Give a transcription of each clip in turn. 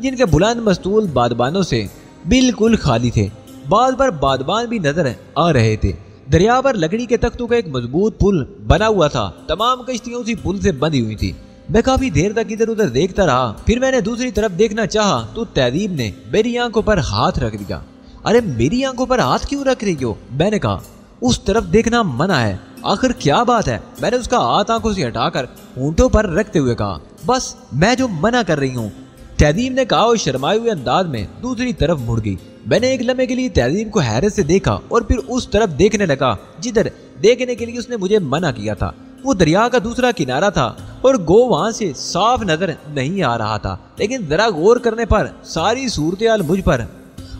جن کے بلند مستول بادبانوں سے بالکل خالی تھے۔ بعض پر بادبان بھی نظر آ رہے تھے۔ دریا پر لکڑی کے تختوں کا ایک مضبوط پل بنا ہوا تھا۔ تمام کشتیوں اسی پل سے بندھی ہوئی تھی۔ میں کافی دیر تک ادھر ادھر دیکھتا رہا، پھر میں نے دوسری طرف دیکھنا چاہا تو تہذیب نے میری آنکھوں پر ہاتھ رکھ دیا۔ ارے میری آنکھوں پر ہاتھ کیوں رکھ رہی ہو؟ میں نے کہا۔ اس طرف دیکھنا منع ہے۔ آخر کیا بات ہے؟ میں نے اس کا ہاتھ آنکھوں سے ہٹا کر ہونٹوں پر رکھتے ہوئے کہا۔ بس میں جو منع کر رہی ہوں، تہذیب نے کہا اور شرمائے ہوئے انداز میں دوسری طرف مڑ گئی۔ میں نے ایک لمحے کے لیے تہذیب کو حیرت سے دیکھا اور پھر اس طرف دیکھنے لگا جدھر دیکھنے کے لیے اس نے مجھے منع کیا تھا۔ وہ دریا کا دوسرا کنارہ تھا اور گو وہاں سے صاف نظر نہیں آ رہا تھا، لیکن ذرا غور کرنے پر ساری صورتحال مجھ پر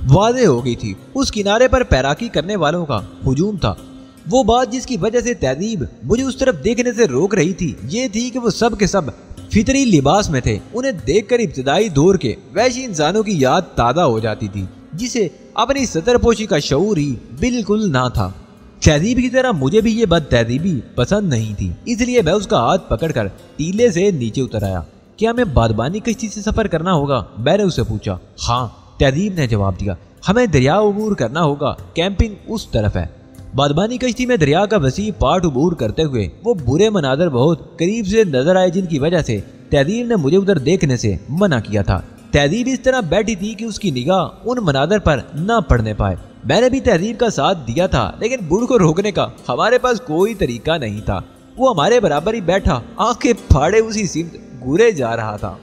واضح ہو گئی تھی۔ اس کنارے پر پیراکی کرنے والوں کا ہجوم تھا۔ وہ بات جس کی وجہ سے تہذیب مجھے اس طرف دیکھنے سے روک رہی تھی یہ تھی کہ وہ سب کے سب فطری لباس میں تھے۔ انہیں دیکھ کر ابتدائی دور کے وحشی انسانوں کی یاد تازہ ہو جاتی تھی جسے اپنی ستر پوشی کا شعور ہی بالکل نہ تھا۔ تہذیب کی طرح مجھے بھی یہ بد تہذیبی پسند نہیں تھی، اس لیے میں اس کا ہاتھ پکڑ کر ٹیلے سے نیچے اتر آیا۔ کیا ہمیں بادبانی کشتی سے سفر کرنا ہوگا؟ میں نے اسے پوچھا۔ ہاں، تہذیب نے جواب دیا، ہمیں دریا عبور کرنا ہوگا، کیمپنگ اس طرف ہے۔ بادبانی کشتی میں دریا کا وسیع پاٹ عبور کرتے ہوئے وہ برے مناظر بہت قریب سے نظر آئے جن کی وجہ سے تہذیب نے مجھے ادھر دیکھنے سے منع کیا تھا۔ تہذیب اس طرح بیٹھی تھی کہ اس کی نگاہ ان مناظر پر نہ پڑنے پائے۔ میں نے بھی تہذیب کا ساتھ دیا تھا، لیکن بوڑھ کو روکنے کا ہمارے پاس کوئی طریقہ نہیں تھا۔ وہ ہمارے برابر ہی بیٹھا آنکھیں پھاڑے اسی سمت گھورے جا رہا تھا۔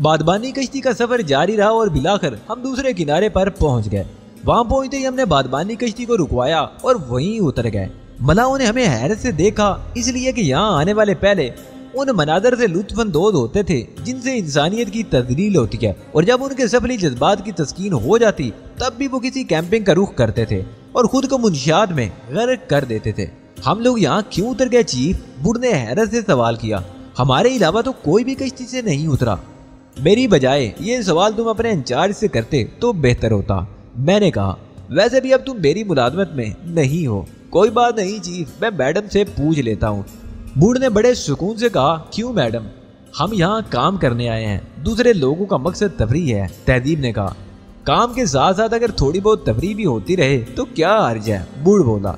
بادبانی کشتی کا سفر جاری رہا اور بلاخر ہم دوسرے کنارے پر پہنچ گئے۔ وہاں پہنچتے ہی ہم نے بادبانی کشتی کو رکوایا اور وہیں اتر گئے۔ ملاحوں نے ہمیں حیرت سے دیکھا، اس لیے کہ یہاں آنے والے پہلے ان مناظر سے لطف اندوز ہوتے تھے جن سے انسانیت کی تذلیل ہوتی ہے، اور جب ان کے سفلی جذبات کی تسکین ہو جاتی تب بھی وہ کسی کیمپنگ کا رخ کرتے تھے اور خود کو منشیات میں غرق کر دیتے تھے۔ ہم لوگ یہاں کیوں اتر گئے چیف؟ بوڑھ نے حیرت سے سوال کیا۔ ہمارے علاوہ تو کوئی بھی کشتی سے نہیں اترا۔ میری بجائے یہ سوال تم اپنے انچارج سے کرتے تو بہتر ہوتا، میں نے کہا۔ ویسے بھی اب تم میری ملازمت میں نہیں ہو۔ کوئی بات نہیں چیف، میں میڈم سے پوچھ لیتا ہوں۔ بوڑھ نے بڑے سکون سے کہا۔ کیوں میڈم؟ ہم یہاں کام کرنے آئے ہیں، دوسرے لوگوں کا مقصد تفریح ہے، تہذیب نے کہا۔ کام کے ساتھ ساتھ اگر تھوڑی بہت تفریح بھی ہوتی رہے تو کیا حرج ہے، بوڑھ بولا۔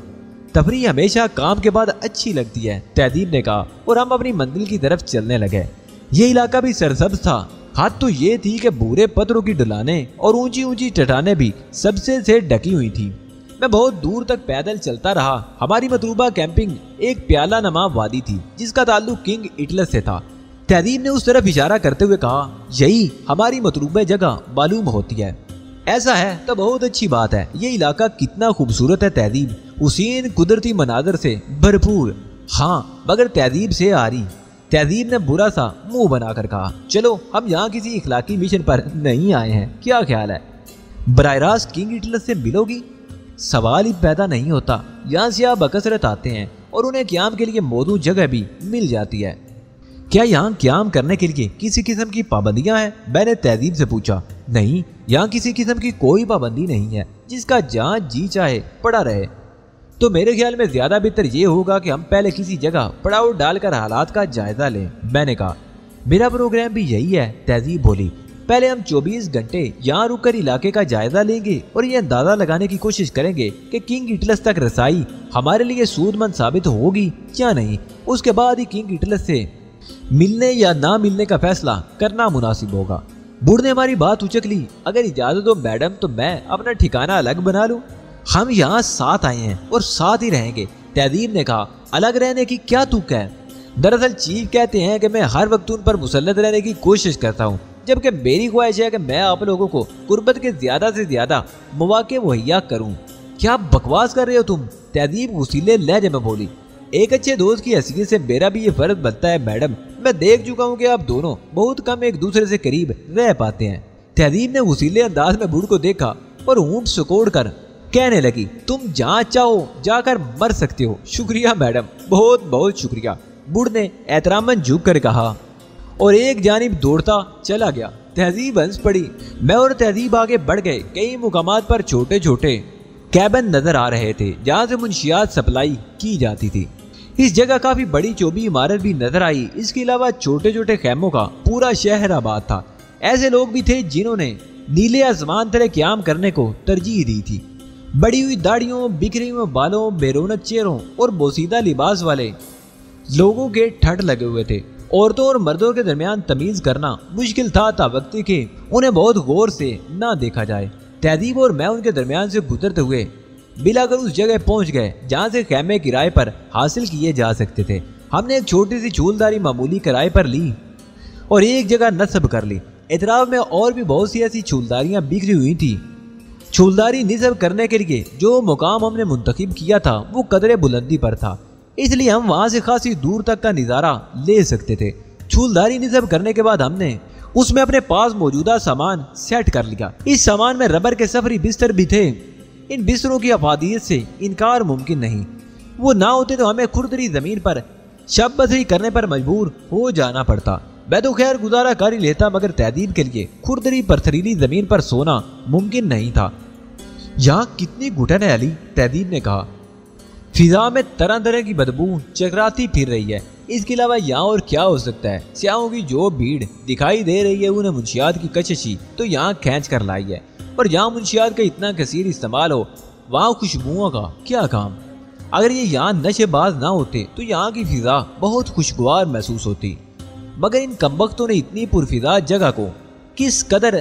تفریح ہمیشہ کام کے بعد اچھی لگتی ہے، تہذیب نے کہا، اور ہم اپنی منزل کی طرف چلنے لگے۔ یہ علاقہ بھی سرسبز تھا۔ حد تو یہ تھی کہ بھورے پتھروں کی ڈھلانیں اور اونچی اونچی چٹانیں بھی سبزے سے ڈھکی ہوئی تھی۔ میں بہت دور تک پیدل چلتا رہا۔ ہماری مطلوبہ کیمپنگ ایک پیالہ نما وادی تھی جس کا تعلق کنگ اٹلس سے تھا۔ تہذیب نے اس طرف اشارہ کرتے ہوئے کہا، یہی ہماری مطلوبہ جگہ معلوم ہوتی ہے۔ ایسا ہے تو بہت اچھی بات ہے۔ یہ علاقہ کتنا خوبصورت ہے تہذیب، حسین قدرتی مناظر سے بھرپور۔ ہاں، مگر تہذیب سے آ رہی۔ تہذیب نے برا سا منہ بنا کر کہا، چلو ہم یہاں کسی اخلاقی مشن پر نہیں آئے ہیں، کیا خیال ہے؟ براہ راست کنگ اٹلس سے ملو گی؟ سوال ہی پیدا نہیں ہوتا۔ یہاں سیاح بکثرت آتے ہیں اور انہیں قیام کے لیے موزوں جگہ بھی مل جاتی ہے۔ کیا یہاں قیام کرنے کے لیے کسی قسم کی پابندیاں ہیں؟ میں نے تہذیب سے پوچھا۔ نہیں، یہاں کسی قسم کی کوئی پابندی نہیں ہے، جس کا جہاں جی چاہے پڑا رہے۔ تو میرے خیال میں زیادہ بہتر یہ ہوگا کہ ہم پہلے کسی جگہ پڑاؤ ڈال کر حالات کا جائزہ لیں، میں نے کہا۔ میرا پروگرام بھی یہی ہے، تہذیب بولی۔ پہلے ہم 24 گھنٹے یہاں رک کر علاقے کا جائزہ لیں گے اور یہ اندازہ لگانے کی کوشش کریں گے کہ کنگ اٹلس تک رسائی ہمارے لیے سود مند ثابت ہوگی یا نہیں۔ اس کے بعد ہی کنگ اٹلس سے ملنے یا نہ ملنے کا فیصلہ کرنا مناسب ہوگا۔ بوڑھ نے ہماری بات اچک لی۔ اگر اجازت ہو میڈم تو میں اپنا ٹھکانہ الگ بنا لوں؟ ہم یہاں ساتھ آئے ہیں اور ساتھ ہی رہیں گے، تہذیب نے کہا۔ الگ رہنے کی کیا تک ہے؟ دراصل چیف کہتے ہیں کہ میں ہر وقت ان پر مسلط رہنے کی کوشش کرتا ہوں، جبکہ میری خواہش ہے کہ میں آپ لوگوں کو غربت کے زیادہ سے زیادہ مواقع مہیا کروں۔ کیا بکواس کر رہے ہو تم؟ تہذیب وسیلے لہجے میں بولی۔ ایک اچھے دوست کی حیثیت سے میرا بھی یہ فرض بنتا ہے میڈم۔ میں دیکھ چکا ہوں کہ آپ دونوں بہت کم ایک دوسرے سے قریب رہ پاتے ہیں۔ تہذیب نے وسیلے انداز میں بوڑھ کو دیکھا اور ہونٹ سکوڑ کر کہنے لگی، تم جہاں چاہو جا کر مر سکتے ہو۔ شکریہ میڈم، بہت بہت شکریہ، بوڑھ نے احتراماً جھک کر کہا اور ایک جانب دوڑتا چلا گیا۔ تہذیب ہنس پڑی۔ میں اور تہذیب آگے بڑھ گئے۔ کئی مقامات پر چھوٹے چھوٹے کیبن نظر آ رہے تھے جہاں سے منشیات سپلائی کی جاتی تھی۔ اس جگہ کافی بڑی چوبی عمارت بھی نظر آئی۔ اس کے علاوہ چھوٹے چھوٹے خیموں کا پورا شہر آباد تھا۔ ایسے لوگ بھی تھے جنہوں نے نیلے آسمان تلے قیام کرنے کو ترجیح دی تھی۔ بڑی ہوئی داڑھیوں، بکھری ہوئے بالوں، بے رونق چہروں اور بوسیدہ لباس والے لوگوں کے ٹھٹ لگے ہوئے تھے۔ عورتوں اور مردوں کے درمیان تمیز کرنا مشکل تھا تاوقتی کہ انہیں بہت غور سے نہ دیکھا جائے۔ تہذیب اور میں ان کے درمیان سے گزرتے ہوئے بلا کر اس جگہ پہنچ گئے جہاں سے خیمے کرائے پر حاصل کیے جا سکتے تھے۔ ہم نے ایک چھوٹی سی چھولداری معمولی کرائے پر لی اور ایک جگہ نصب کر لی۔ اطراف میں اور بھی بہت سی ایسی چھولداریاں بکھری ہوئی تھیں۔ چھولداری نصب کرنے کے لیے جو مقام ہم نے منتخب کیا تھا وہ قدرے بلندی پر تھا، اس لیے ہم وہاں سے خاصی دور تک کا نظارہ لے سکتے تھے۔ چھولداری نصب کرنے کے بعد ہم نے اس میں اپنے پاس موجودہ سامان سیٹ کر لیا۔ اس سامان میں ربر کے سفری بستر بھی تھے۔ ان بستروں کی افادیت سے انکار ممکن نہیں، وہ نہ ہوتے تو ہمیں کھردری زمین پر شب بسری کرنے پر مجبور ہو جانا پڑتا۔ میں تو خیر گزارا کر ہی لیتا، مگر تہذیب کے لیے کھردری پتھریلی زمین پر سونا ممکن نہیں تھا۔ یہاں کتنی گھٹن ہے علی، تہذیب نے کہا۔ فضا میں طرح طرح کی بدبو چکراتی پھر رہی ہے، اس کے علاوہ یہاں اور کیا ہو سکتا ہے؟ سیاحوں کی جو بھیڑ دکھائی دے رہی ہے انہیں منشیات کی کششی تو یہاں کھینچ کر لائی ہے، اور جہاں منشیات کا اتنا کثیر استعمال ہو وہاں خوشبوؤں کا کیا کام؟ اگر یہ یہاں نشے باز نہ ہوتے تو یہاں کی فضا بہت خوشگوار محسوس ہوتی، مگر ان کمبختوں نے اتنی پرفضا جگہ کو کس قدر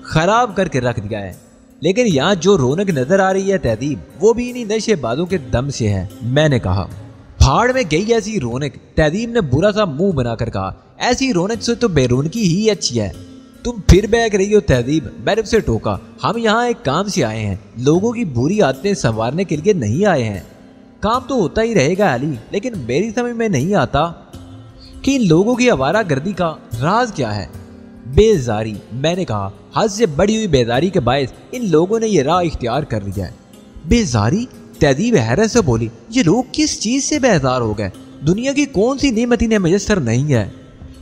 خراب کر کے رکھ دیا ہے۔ لیکن یہاں جو رونق نظر آ رہی ہے تہذیب، وہ بھی انہی نشے بازوں کے دم سے ہے، میں نے کہا۔ پہاڑ میں گئی ایسی رونق، تہذیب نے برا سا منہ بنا کر کہا۔ ایسی رونق سے تو بے رونقی ہی اچھی ہے۔ تم پھر بہک رہی ہو تہذیب، میں نے اسے ٹوکا۔ ہم یہاں ایک کام سے آئے ہیں، لوگوں کی بری عادتیں سنوارنے کے لیے نہیں آئے ہیں۔ کام تو ہوتا ہی رہے گا علی، لیکن میری سمجھ میں نہیں آتا کہ ان لوگوں کی آوارہ گردی کا راز کیا ہے۔ بیزاری، میں نے کہا۔ حد سے بڑی ہوئی بیزاری کے باعث ان لوگوں نے یہ راہ اختیار کر لیا ہے۔ بیزاری؟ تہذیب حیرت سے بولی۔ یہ لوگ کس چیز سے بیزار ہو گئے؟ دنیا کی کون سی نعمت انہیں میسر نہیں ہے؟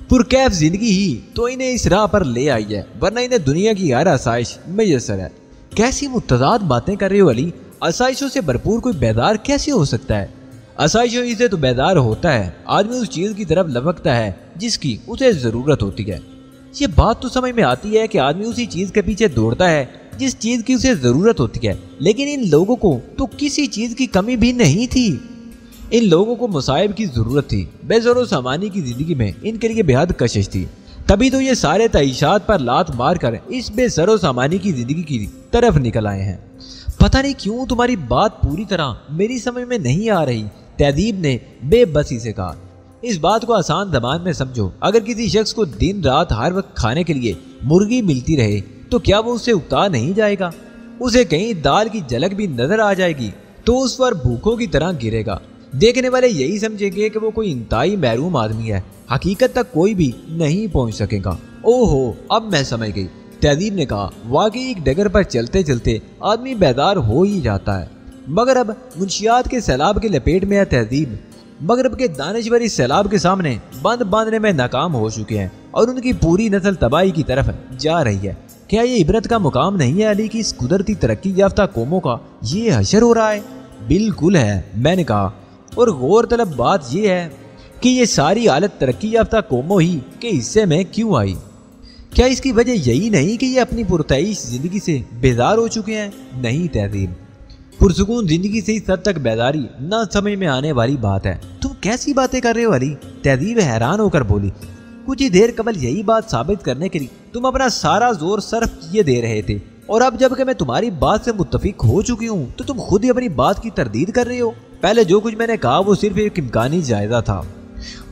پرکیف زندگی ہی تو انہیں اس راہ پر لے آئی ہے، ورنہ انہیں دنیا کی ہر آسائش میسر ہے۔ کیسی متضاد باتیں کر رہے ہو علی؟ آسائشوں سے بھرپور کوئی بیدار کیسے ہو سکتا ہے؟ آسائشوں ہی سے تو بیدار ہوتا ہے، آدمی اس چیز کی طرف لپکتا ہے جس کی اسے ضرورت ہوتی ہے۔ یہ بات تو سمجھ میں آتی ہے کہ آدمی اسی چیز کے پیچھے دوڑتا ہے جس چیز کی اسے ضرورت ہوتی ہے، لیکن ان لوگوں کو تو کسی چیز کی کمی بھی نہیں تھی۔ ان لوگوں کو مصائب کی ضرورت تھی، بے زر و سامانی کی زندگی میں ان کے لیے بے حد کشش تھی، تبھی تو یہ سارے تعیشات پر لات مار کر اس بے زر و سامانی کی زندگی کی طرف نکل آئے ہیں۔ پتہ نہیں کیوں تمہاری بات پوری طرح میری سمجھ میں نہیں آ رہی، تہذیب نے بے بسی سے کہا۔ اس بات کو آسان زبان میں سمجھو، اگر کسی شخص کو دن رات ہر وقت کھانے کے لیے مرغی ملتی رہے تو کیا وہ اس سے اکتا نہیں جائے گا؟ اسے کہیں دال کی جھلک بھی نظر آ جائے گی تو اس پر بھوکوں کی طرح گرے گا۔ دیکھنے والے یہی سمجھیں گے کہ وہ کوئی انتہائی محروم آدمی ہے، حقیقت تک کوئی بھی نہیں پہنچ سکے گا۔ او ہو، اب میں سمجھ گئی، تہذیب نے کہا۔ واقعی ایک ڈگر پر چلتے چلتے آدمی بیدار ہو ہی جاتا ہے، مگر اب منشیات کے سیلاب کے لپیٹ میں ہے تہذیب۔ مغرب کے دانشوری سیلاب کے سامنے بند باندھنے میں ناکام ہو چکے ہیں اور ان کی پوری نسل تباہی کی طرف جا رہی ہے۔ کیا یہ عبرت کا مقام نہیں ہے علی کہ اس قدرتی ترقی یافتہ قوموں کا یہ حشر ہو رہا ہے؟ بالکل ہے، میں نے کہا، اور غور طلب بات یہ ہے کہ یہ ساری حالت ترقی یافتہ قوموں ہی کے حصے میں کیوں آئی؟ کیا اس کی وجہ یہی نہیں کہ یہ اپنی پرتعیش زندگی سے بیزار ہو چکے ہیں؟ نہیں تہذیب، پرسکون زندگی سے اس حد تک بیداری نہ سمجھ میں آنے والی بات ہے۔ تم کیسی باتیں کر رہے ہو علی؟ تہذیب حیران ہو کر بولی۔ کچھ ہی دیر قبل یہی بات ثابت کرنے کے لیے تم اپنا سارا زور صرف کیے دے رہے تھے، اور اب جب کہ میں تمہاری بات سے متفق ہو چکی ہوں تو تم خود ہی اپنی بات کی تردید کر رہے ہو۔ پہلے جو کچھ میں نے کہا وہ صرف ایک امکانی جائزہ تھا،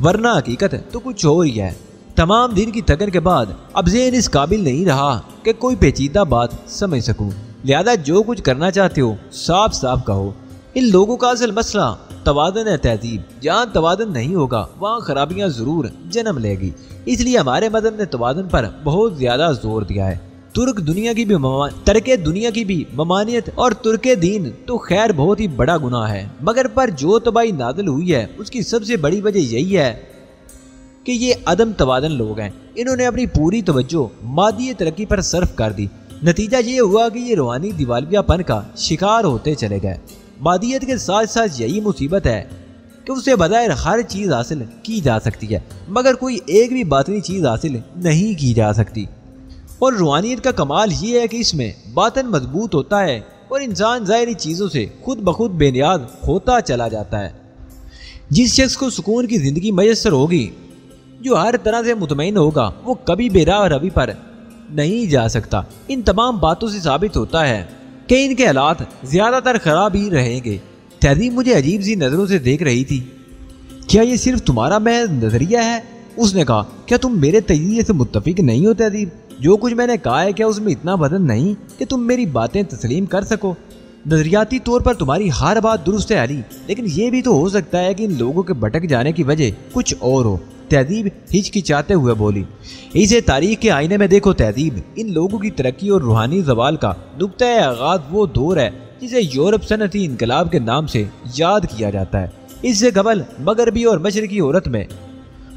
ورنہ حقیقت تو کچھ اور ہی ہے۔ تمام دن کی تھکن کے بعد اب ذہن اس قابل نہیں رہا کہ کوئی پیچیدہ بات سمجھ سکوں، لہذا جو کچھ کرنا چاہتے ہو صاف صاف کہو۔ ان لوگوں کا اصل مسئلہ توازن ہے تہذیب، جہاں توازن نہیں ہوگا وہاں خرابیاں ضرور جنم لے گی، اس لیے ہمارے مذہب نے توازن پر بہت زیادہ زور دیا ہے۔ ترک دنیا کی بھی ممانعت اور ترک دین تو خیر بہت ہی بڑا گناہ ہے، مگر پر جو تباہی نازل ہوئی ہے اس کی سب سے بڑی وجہ یہی ہے کہ یہ عدم توازن لوگ ہیں، انہوں نے اپنی پوری توجہ مادی ترقی پر صرف کر دی۔ نتیجہ یہ ہوا کہ یہ روحانی دیوالیہ پن کا شکار ہوتے چلے گئے۔ مادیت کے ساتھ ساتھ یہی مصیبت ہے کہ اسے بظاہر ہر چیز حاصل کی جا سکتی ہے، مگر کوئی ایک بھی باطنی چیز حاصل نہیں کی جا سکتی۔ اور روحانیت کا کمال یہ ہے کہ اس میں باطن مضبوط ہوتا ہے اور انسان ظاہری چیزوں سے خود بخود بے نیاز ہوتا چلا جاتا ہے۔ جس شخص کو سکون کی زندگی میسر ہوگی، جو ہر طرح سے مطمئن ہوگا، وہ کبھی بے راہ روی پر نہیں جا سکتا۔ ان تمام باتوں سے ثابت ہوتا ہے کہ ان کے حالات زیادہ تر خراب ہی رہیں گے۔ تہذیب مجھے عجیب سی نظروں سے دیکھ رہی تھی۔ کیا یہ صرف تمہارا محض نظریہ ہے؟ اس نے کہا، کیا تم میرے تجزیے سے متفق نہیں ہو تہذیب؟ جو کچھ میں نے کہا ہے کیا اس میں اتنا وزن نہیں کہ تم میری باتیں تسلیم کر سکو؟ نظریاتی طور پر تمہاری ہر بات درست ہے علی، لیکن یہ بھی تو ہو سکتا ہے کہ ان لوگوں کے بھٹک جانے کی وجہ کچھ اور ہو۔ تہذیب ہچکچاتے ہوئے بولی۔ اسے تاریخ کے آئینے میں دیکھو تہذیب، ان لوگوں کی ترقی اور روحانی زوال کا نقطۂ آغاز وہ دور ہے جسے یورپ صنعتی انقلاب کے نام سے یاد کیا جاتا ہے۔ اس سے قبل مغربی اور مشرقی عورت میں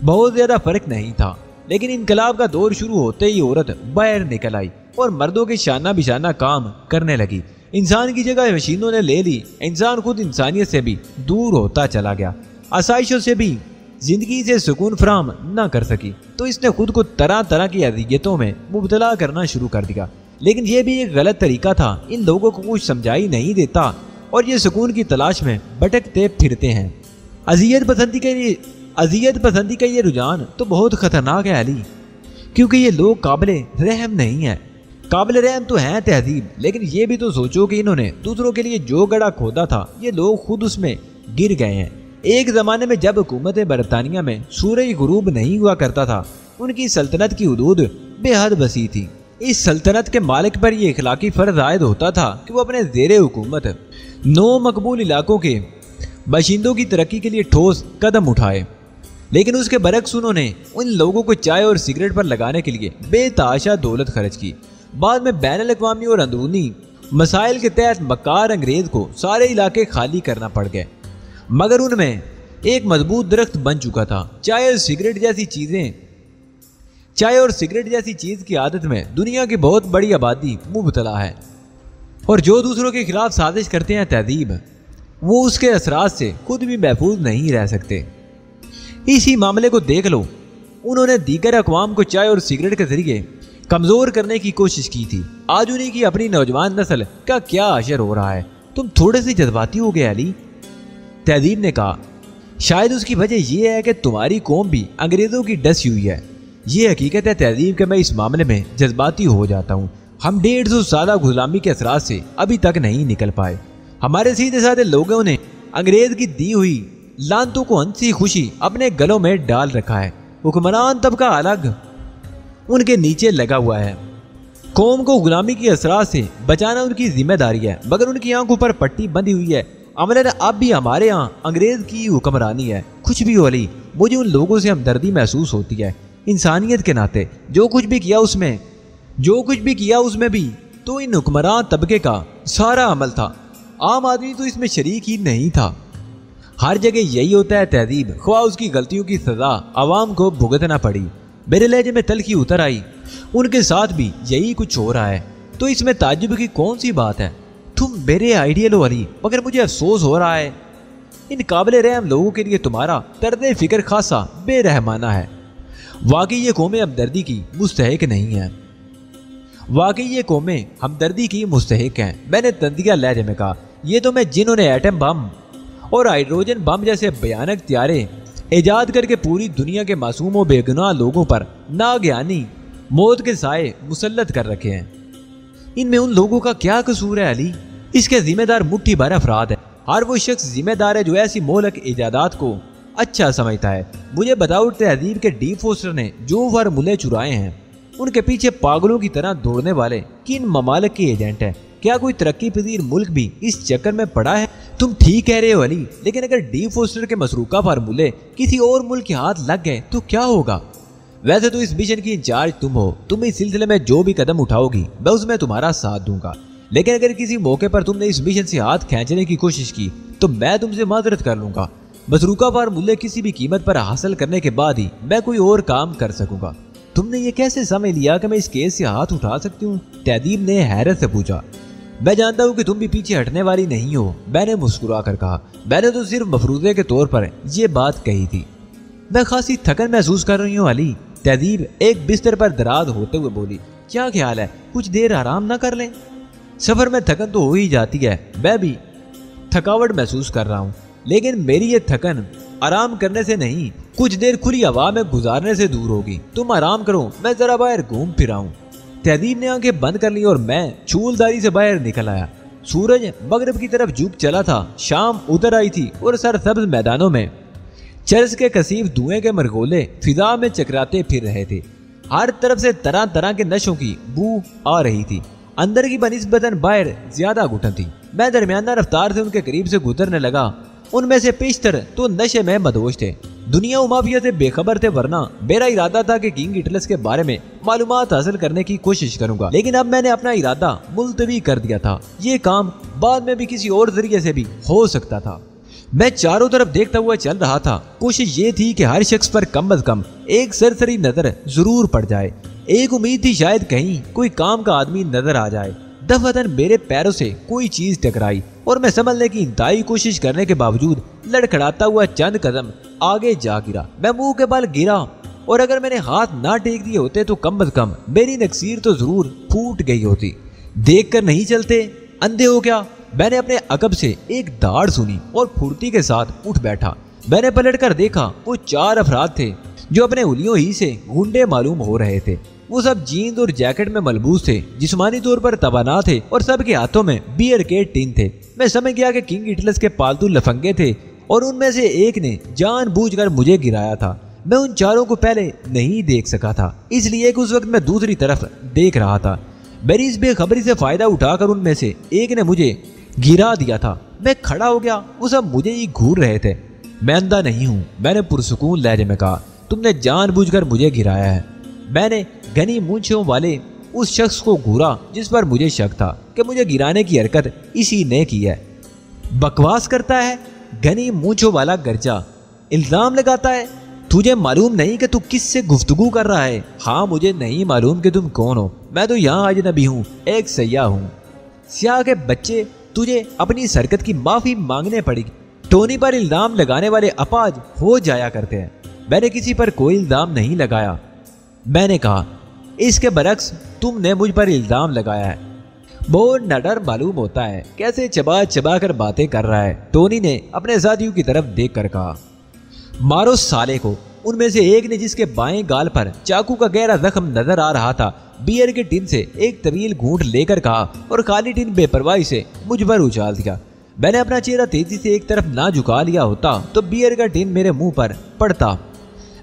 بہت زیادہ فرق نہیں تھا، لیکن انقلاب کا دور شروع ہوتے ہی عورت باہر نکل آئی اور مردوں کے شانہ بشانہ کام کرنے لگی۔ انسان کی جگہ مشینوں نے لے لی۔ انسان خود انسانیت سے بھی دور ہوتا چلا گیا، آسائشوں سے بھی زندگی سے سکون فراہم نہ کر سکی، تو اس نے خود کو طرح طرح کی اذیتوں میں مبتلا کرنا شروع کر دیا۔ لیکن یہ بھی ایک غلط طریقہ تھا، ان لوگوں کو کچھ سمجھائی نہیں دیتا اور یہ سکون کی تلاش میں بھٹکتے پھرتے ہیں۔ اذیت پسندی کا یہ رجحان تو بہت خطرناک ہے علی، کیونکہ یہ لوگ قابل رحم نہیں ہیں۔ قابل رحم تو ہیں تہذیب، لیکن یہ بھی تو سوچو کہ انہوں نے دوسروں کے لیے جو گڑھا کھودا تھا، یہ لوگ خود اس میں گر گئے ہیں۔ ایک زمانے میں جب حکومت برطانیہ میں سورج غروب نہیں ہوا کرتا تھا، ان کی سلطنت کی حدود بے حد وسیع تھی۔ اس سلطنت کے مالک پر یہ اخلاقی فرض عائد ہوتا تھا کہ وہ اپنے زیر حکومت نو مقبول علاقوں کے باشندوں کی ترقی کے لیے ٹھوس قدم اٹھائے، لیکن اس کے برعکس انہوں نے ان لوگوں کو چائے اور سگریٹ پر لگانے کے لیے بے تحاشا دولت خرچ کی۔ بعد میں بین الاقوامی اور اندرونی مسائل کے تحت مکار انگریز کو سارے علاقے خالی کرنا پڑ گئے، مگر ان میں ایک مضبوط درخت بن چکا تھا۔ چائے اور سگریٹ جیسی چیز کی عادت میں دنیا کی بہت بڑی آبادی مبتلا ہے، اور جو دوسروں کے خلاف سازش کرتے ہیں تہذیب، وہ اس کے اثرات سے خود بھی محفوظ نہیں رہ سکتے۔ اسی معاملے کو دیکھ لو، انہوں نے دیگر اقوام کو چائے اور سگریٹ کے ذریعے کمزور کرنے کی کوشش کی تھی۔ آج انہیں کی اپنی نوجوان نسل کا کیا حشر ہو رہا ہے؟ تم تھوڑے سے جذباتی ہو گئے علی، تہذیب نے کہا۔ شاید اس کی وجہ یہ ہے کہ تمہاری قوم بھی انگریزوں کی ڈسی ہوئی ہے۔ یہ حقیقت ہے تہذیب کہ میں اس معاملے میں جذباتی ہو جاتا ہوں۔ ہم 150 سالہ غلامی کے اثرات سے ابھی تک نہیں نکل پائے۔ ہمارے سیدھے سادھے لوگوں نے انگریز کی دی ہوئی لانتوں کو ہنسی خوشی اپنے گلوں میں ڈال رکھا ہے۔ حکمران طبقہ الگ ان کے نیچے لگا ہوا ہے۔ قوم کو غلامی کے اثرات سے بچانا ان کی ذمہ داری ہے، مگر ان کی آنکھوں پر پٹی بندھی ہوئی ہے۔ عملاً اب بھی ہمارے ہاں انگریز کی حکمرانی ہے۔ کچھ بھی ہو علی، مجھے ان لوگوں سے ہمدردی محسوس ہوتی ہے۔ انسانیت کے ناطے جو کچھ بھی کیا اس میں بھی تو ان حکمران طبقے کا سارا عمل تھا۔ عام آدمی تو اس میں شریک ہی نہیں تھا۔ ہر جگہ یہی ہوتا ہے تہذیب، خواہ اس کی غلطیوں کی سزا عوام کو بھگتنا پڑی۔ میرے لہجے میں تلخی اتر آئی۔ ان کے ساتھ بھی یہی کچھ ہو رہا ہے، تو اس میں تعجب کی کون سی بات ہے؟ تم میرے آئیڈیل ہو علی، مگر مجھے افسوس ہو رہا ہے۔ ان قابل رحم لوگوں کے لیے تمہارا طرز فکر خاصا بے رحمانہ ہے۔ واقعی یہ قومیں ہمدردی کی مستحق نہیں ہیں۔ میں نے تندیہ لہجے میں کہا، یہ تو میں جنہوں نے ایٹم بم اور ہائیڈروجن بم جیسے بھیانک طیارے ایجاد کر کے پوری دنیا کے معصوم و بے گناہ لوگوں پر ناگہانی موت کے سائے مسلط کر رکھے ہیں، ان میں ان لوگوں کا کیا قصور ہے علی؟ اس کے ذمہ دار مٹھی بھر افراد ہے۔ ہر وہ شخص ذمہ دار ہے جو ایسی مہلک ایجادات کو اچھا سمجھتا ہے۔ مجھے بتاؤ تہذیب کے ڈی فوسٹر نے جو فارمولے چرائے ہیں، ان کے پیچھے پاگلوں کی طرح دوڑنے والے کن ممالک کے ایجنٹ ہیں؟ کیا کوئی ترقی پذیر ملک بھی اس چکر میں پڑا ہے؟ تم ٹھیک کہہ رہے ہو علی، لیکن اگر ڈی فوسٹر کے مسروقہ فارمولے کسی اور ملک کے ہاتھ لگ گئے تو کیا ہوگا؟ ویسے تو اس مشن کی انچارج تم ہو، تم اس سلسلے میں جو بھی قدم اٹھاؤ گی میں اس میں تمہارا ساتھ دوں گا، لیکن اگر کسی موقع پر تم نے اس مشن سے ہاتھ کھینچنے کی کوشش کی تو میں تم سے معذرت کر لوں گا۔ مسروقہ فارمولے کسی بھی قیمت پر حاصل کرنے کے بعد ہی میں کوئی اور کام کر سکوں گا۔ تم نے یہ کیسے سمجھ لیا کہ میں اس کیس سے ہاتھ اٹھا سکتی ہوں؟ تہذیب نے حیرت سے پوچھا۔ میں جانتا ہوں کہ تم بھی پیچھے ہٹنے والی نہیں ہو، میں نے مسکرا کر کہا۔ میں نے تو صرف مفروضے کے طور پر یہ بات کہی تھی۔ میں خاصی تھکن محسوس کر رہی ہوں علی، تہذیب ایک بستر پر دراز ہوتے ہوئے بولی۔ کیا خیال ہے کچھ دیر آرام نہ کر لیں؟ سفر میں تھکن تو ہو ہی جاتی ہے، میں بھی تھکاوٹ محسوس کر رہا ہوں، لیکن میری یہ تھکن آرام کرنے سے نہیں، کچھ دیر کھلی ہوا میں گزارنے سے دور ہوگی۔ تم آرام کرو، میں ذرا باہر گھوم پھر آؤں۔ تہذیب نے آنکھیں بند کر لی اور میں چھولداری سے باہر نکل آیا۔ سورج مغرب کی طرف جھک چلا تھا، شام اتر آئی تھی اور سرسبز میدانوں میں چرس کے کثیف دھوئیں کے مرغولے فضا میں چکراتے پھر رہے تھے۔ ہر طرف سے طرح طرح کے نشوں کی بو آ رہی تھی، اندر کی بنسبتاً باہر زیادہ گھٹن تھی۔ میں درمیانہ رفتار سے ان کے قریب سے گزرنے لگا۔ ان میں سے پیشتر تو نشے میں مدہوش تھے، دنیا و مافیا سے بے خبر تھے، ورنہ میرا ارادہ تھا کہ کنگ اٹلس کے بارے میں معلومات حاصل کرنے کی کوشش کروں گا، لیکن اب میں نے اپنا ارادہ ملتوی کر دیا تھا۔ یہ کام بعد میں بھی کسی اور ذریعے سے بھی ہو سکتا تھا۔ میں چاروں طرف دیکھتا ہوا چل رہا تھا۔ کوشش یہ تھی کہ ہر شخص پر کم از کم ایک سرسری نظر ضرور پڑ جائے۔ ایک امید تھی شاید کہیں کوئی کام کا آدمی نظر آ جائے۔ دفعتاً میرے پیروں سے کوئی چیز ٹکرائی اور میں سنبھلنے کی انتہائی کوشش کرنے کے باوجود لڑکھڑاتا ہوا چند قدم آگے جا گرا۔ میں منہ کے بل گرا اور اگر میں نے ہاتھ نہ ٹیک دیے ہوتے تو کم از کم میری نکسیر تو ضرور پھوٹ گئی ہوتی۔ دیکھ کر نہیں چلتے، اندھے ہو گیا؟ میں نے اپنے عقب سے ایک داڑ سنی اور پھرتی کے ساتھ اٹھ بیٹھا۔ میں نے پلٹ کر دیکھا، وہ 4 افراد تھے جو اپنے الیوں ہی سے گنڈے معلوم ہو رہے تھے۔ وہ سب جینز اور جیکٹ میں ملبوس تھے، جسمانی طور پر توانا تھے اور سب کے ہاتھوں میں بیئر کے ٹین تھے۔ میں سمجھ گیا کہ کنگ اٹلس کے پالتو لفنگے تھے اور ان میں سے ایک نے جان بوجھ کر مجھے گرایا تھا۔ میں ان چاروں کو پہلے نہیں دیکھ سکا تھا، اس لیے کہ اس وقت میں دوسری طرف دیکھ رہا تھا۔ میری اس بے خبری سے فائدہ اٹھا کر ان میں سے ایک نے مجھے گرا دیا تھا۔ میں کھڑا ہو گیا، وہ سب مجھے ہی گھور رہے تھے۔ میں اندھا نہیں ہوں، میں نے پرسکون لہجے میں کہا، تم نے جان بوجھ کر مجھے گرایا ہے۔ میں نے گھنی مونچھوں والے اس شخص کو گھورا جس پر مجھے شک تھا کہ مجھے گرانے کی حرکت اسی نے کی ہے۔ بکواس کرتا ہے، گھنی مونچھوں والا گرجا، الزام لگاتا ہے۔ تجھے معلوم نہیں کہ تو کس سے گفتگو کر رہا ہے؟ ہاں، مجھے نہیں معلوم کہ تم کون ہو، میں تو یہاں اجنبی ہوں، ایک سیاح ہوں۔ سیاہ کے بچے، تجھے اپنی اس حرکت کی معافی مانگنے پڑے گی۔ ٹونی پر الزام لگانے والے اپاج ہو جایا کرتے ہیں، میں نے کسی پر کوئی الزام نہیں لگایا۔ میں نے کہا، اس کے برعکس تم نے مجھ پر الزام لگایا ہے۔ بہت نڈر معلوم ہوتا ہے، کیسے چبا چبا کر باتیں کر رہا ہے، ٹونی نے اپنے ساتھیوں کی طرف دیکھ کر کہا۔ مارو سالے کو، ان میں سے ایک نے، جس کے بائیں گال پر چاقو کا گہرا زخم نظر آ رہا تھا، بیئر کے ٹن سے ایک طویل گھونٹ لے کر کہا اور خالی ٹن بے پرواہی سے مجھ پر اچھال دیا۔ میں نے اپنا چہرہ تیزی سے ایک طرف نہ جھکا لیا ہوتا تو بیئر کا ٹن میرے منہ پر پڑتا۔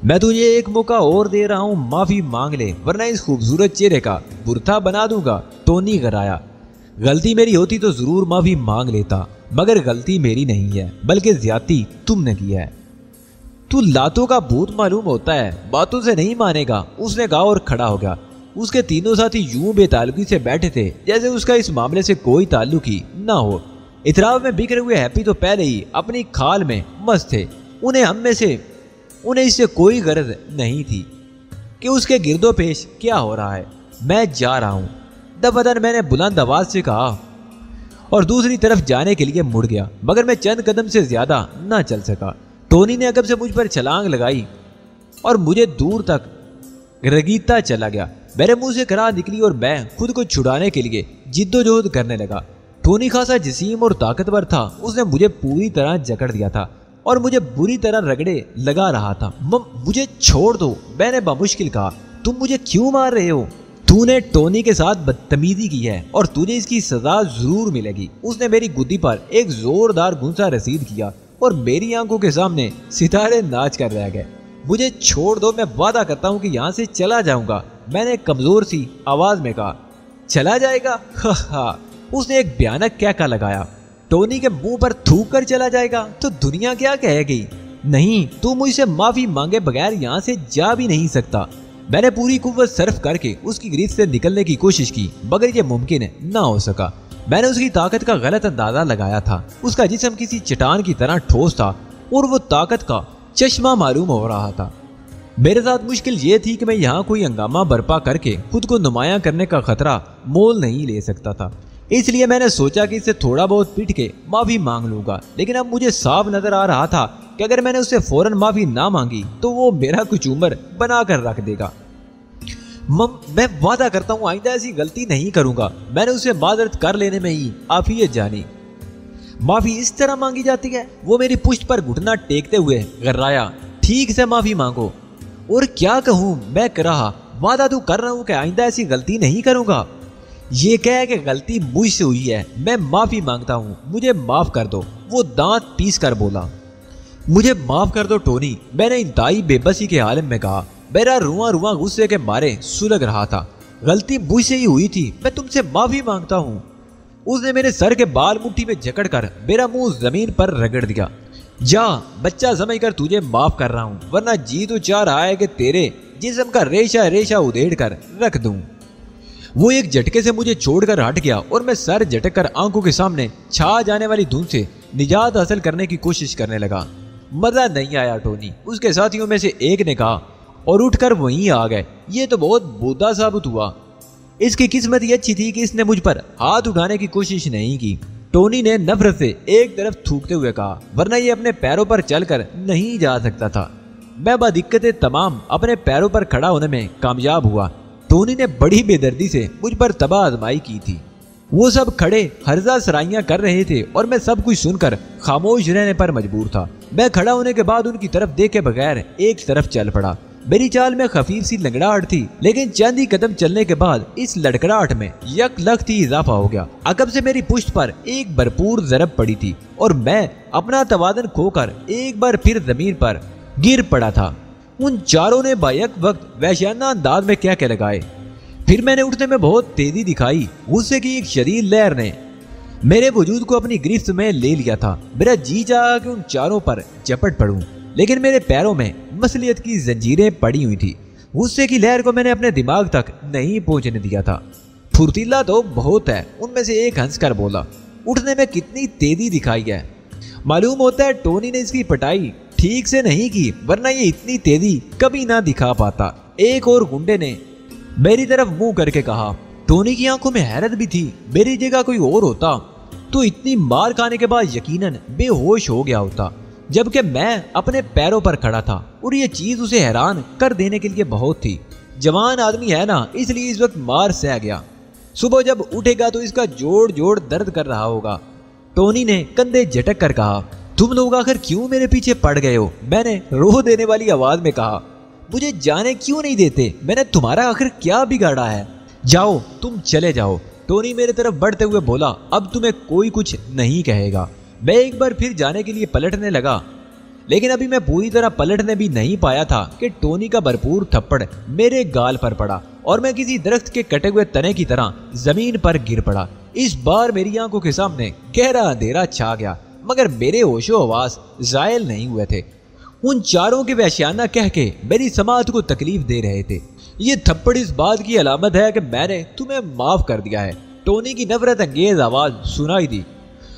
میں تجھے ایک موقع اور دے رہا ہوں، معافی مانگ لے ورنہ اس خوبصورت چہرے کا برتھا بنا دوں گا، ٹونی غرایا۔ غلطی میری ہوتی تو ضرور معافی مانگ لیتا، مگر غلطی میری نہیں ہے، بلکہ زیادتی تم نے کی ہے۔ تو لاتوں کا بھوت معلوم ہوتا ہے، باتوں سے نہیں مانے گا، اس نے کہا اور کھڑا ہو گیا۔ اس کے تینوں ساتھی یوں بے تعلقی سے بیٹھے تھے جیسے اس کا اس معاملے سے کوئی تعلق ہی نہ ہو۔ اطراف میں بکھرے ہوئے ہیپی تو پہلے ہی اپنی کھال میں مست تھے، انہیں اس سے کوئی غرض نہیں تھی کہ اس کے گرد و پیش کیا ہو رہا ہے۔ میں جا رہا ہوں، دفعتاً میں نے بلند آواز سے کہا اور دوسری طرف جانے کے لیے مڑ گیا، مگر میں چند قدم سے زیادہ نہ چل سکا۔ ٹونی نے عقب سے مجھ پر چھلانگ لگائی اور مجھے دور تک رگیتا چلا گیا۔ میرے منہ سے کراہ نکلی اور میں خود کو چھڑانے کے لیے جد و جہد کرنے لگا۔ ٹونی خاصا جسیم اور طاقتور تھا، اس نے مجھے پوری طرح جکڑ دیا تھا اور مجھے بری طرح رگڑے لگا رہا تھا۔ مجھے چھوڑ دو، میں نے بمشکل کہا، تم مجھے کیوں مار رہے ہو؟ تو نے ٹونی کے ساتھ بدتمیزی کی ہے اور تجھے اس کی سزا ضرور ملے گی۔ اس نے میری گدی پر ایک زوردار گھونسا رسید کیا اور میری آنکھوں کے سامنے ستارے ناچ کر رہ گئے۔ مجھے چھوڑ دو، میں وعدہ کرتا ہوں کہ یہاں سے چلا جاؤں گا، میں نے کمزور سی آواز میں کہا۔ چلا جائے گا؟ اس نے ایک بھیانک کہکا لگایا۔ ٹونی کے منہ پر تھوک کر چلا جائے گا تو دنیا کیا کہے گی؟ نہیں، تو مجھ سے معافی مانگے بغیر یہاں سے جا بھی نہیں سکتا۔ میں نے پوری قوت صرف کر کے اس کی گریز سے نکلنے کی کوشش کی، مگر یہ ممکن نہ ہو سکا۔ میں نے اس کی طاقت کا غلط اندازہ لگایا تھا۔ اس کا جسم کسی چٹان کی طرح ٹھوس تھا اور وہ طاقت کا چشمہ معلوم ہو رہا تھا۔ میرے ساتھ مشکل یہ تھی کہ میں یہاں کوئی ہنگامہ برپا کر کے خود کو نمایاں کرنے کا خطرہ مول نہیں لے سکتا تھا، اس لیے میں نے سوچا کہ اس سے تھوڑا بہت پٹ کے معافی مانگ لوں گا۔ لیکن اب مجھے صاف نظر آ رہا تھا کہ اگر میں نے اس سے فوراً معافی نہ مانگی تو وہ میرا کچھ عمر بنا کر رکھ دے گا۔ میں وعدہ کرتا ہوں آئندہ ایسی غلطی نہیں کروں گا۔ میں نے اسے معذرت کر لینے میں ہی عافیت جانی۔ معافی اس طرح مانگی جاتی ہے؟ وہ میری پشت پر گھٹنا ٹیکتے ہوئے غرایا۔ ٹھیک سے معافی مانگو۔ اور کیا کہوں، میں رہا وعدہ تو کر رہا ہوں کہ آئندہ ایسی غلطی نہیں کروں گا۔ یہ کہہ کہ غلطی مجھ سے ہوئی ہے، میں معافی مانگتا ہوں، مجھے معاف کر دو۔ وہ دانت پیس کر بولا۔ مجھے معاف کر دو ٹونی، میں نے انتہائی بے بسی کے عالم میں کہا۔ میرا رواں غصے کے مارے سلگ رہا تھا۔ غلطی مجھ سے ہی ہوئی تھی، میں تم سے معافی مانگتا ہوں۔ اس نے میرے سر کے بال مٹھی میں جکڑ کر میرا منہ زمین پر رگڑ دیا۔ جا، بچہ سمجھ کر تجھے معاف کر رہا ہوں، ورنہ جی تو چاہ رہا ہے کہ تیرے جسم کا ریشہ ادھیڑ کر رکھ دوں۔ وہ ایک جھٹکے سے مجھے چھوڑ کر ہٹ گیا اور میں سر جھٹک کر آنکھوں کے سامنے چھا جانے والی دھند سے نجات حاصل کرنے کی کوشش کرنے لگا۔ مزہ نہیں آیا ٹونی، اس کے ساتھیوں میں سے ایک نے کہا، اور اٹھ کر وہیں آ گئے۔ یہ تو بہت بودا ثابت ہوا۔ اس کی قسمت یہ اچھی تھی کہ اس نے مجھ پر ہاتھ اٹھانے کی کوشش نہیں کی۔ ٹونی نے نفرت سے ایک طرف تھوکتے ہوئے کہا، ورنہ یہ اپنے پیروں پر چل کر نہیں جا سکتا تھا۔ میں بدقت تمام اپنے پیروں پر کھڑا ہونے میں کامیاب ہوا۔ ٹونی نے بڑی بے دردی سے مجھ پر تباہ آزمائی کی تھی۔ وہ سب کھڑے ہرزہ سرائیاں کر رہے تھے اور میں سب کچھ سن کر خاموش رہنے پر مجبور تھا۔ میں کھڑا ہونے کے بعد ان کی طرف دیکھے بغیر ایک طرف چل پڑا۔ میری چال میں خفیف سی لنگڑاہٹ تھی، لیکن چند ہی قدم چلنے کے بعد اس لڑکڑاہٹ میں یک لخت ہی اضافہ ہو گیا۔ عقب سے میری پشت پر ایک بھرپور ضرب پڑی تھی اور میں اپنا توازن کھو کر ایک بار پھر زمین پر گر پڑا تھا۔ ان چاروں نے بیک وقت وحشیانہ انداز میں کیا لگائے۔ پھر میں نے اٹھنے میں بہت تیزی دکھائی۔ غصے کی ایک شدید لہر نے میرے وجود کو اپنی گرفت میں لے لیا تھا۔ میرا جی چاہا کہ ان چاروں پر جپٹ پڑوں، لیکن میرے پیروں میں مصلیت کی زنجیریں پڑی ہوئی تھی۔ غصے کی لہر کو میں نے اپنے دماغ تک نہیں پہنچنے دیا تھا۔ پھرتیلا تو بہت ہے، ان میں سے ایک ہنس کر بولا۔ اٹھنے میں کتنی تیزی دکھائی ہے۔ معلوم ہوتا ہے ٹونی نے اس کی پٹائی ٹھیک سے نہیں کی، ورنہ یہ اتنی تیزی کبھی نہ دکھا پاتا۔ ایک اور گنڈے نے میری طرف منہ کر کے کہا۔ ٹونی کی آنکھوں میں حیرت بھی تھی۔ میری جگہ کوئی اور ہوتا تو اتنی مار کھانے کے بعد یقیناً بے ہوش ہو گیا ہوتا، جبکہ میں اپنے پیروں پر کھڑا تھا اور یہ چیز اسے حیران کر دینے کے لیے بہت تھی۔ جوان آدمی ہے نا، اس لیے اس وقت مار سہ گیا۔ صبح جب اٹھے گا تو اس کا جوڑ درد کر رہا ہوگا۔ ٹونی نے کندھے جھٹک کر کہا، تم لوگ آخر کیوں میرے پیچھے پڑ گئے ہو؟ میں نے روح دینے والی آواز میں کہا، مجھے جانے کیوں نہیں دیتے؟ میں نے تمہارا آخر کیا بگاڑا ہے؟ جاؤ، تم چلے جاؤ۔ ٹونی میرے طرف بڑھتے ہوئے بولا، اب تمہیں کوئی کچھ نہیں کہے گا۔ میں ایک بار پھر جانے کے لیے پلٹنے لگا، لیکن ابھی میں پوری طرح پلٹنے بھی نہیں پایا تھا کہ ٹونی کا بھرپور تھپڑ میرے گال پر پڑا اور میں کسی درخت کے کٹے ہوئے تنے کی طرح زمین پر گر پڑا۔ اس بار میری آنکھوں کے سامنے گہرا اندھیرا چھا گیا، مگر میرے ہوش و حواس زائل نہیں ہوئے تھے۔ ان چاروں کے وحشیانہ کہہ کے میری سماعت کو تکلیف دے رہے تھے۔ یہ تھپڑ اس بات کی علامت ہے کہ میں نے تمہیں معاف کر دیا ہے، ٹونی کی نفرت انگیز آواز سنائی دی،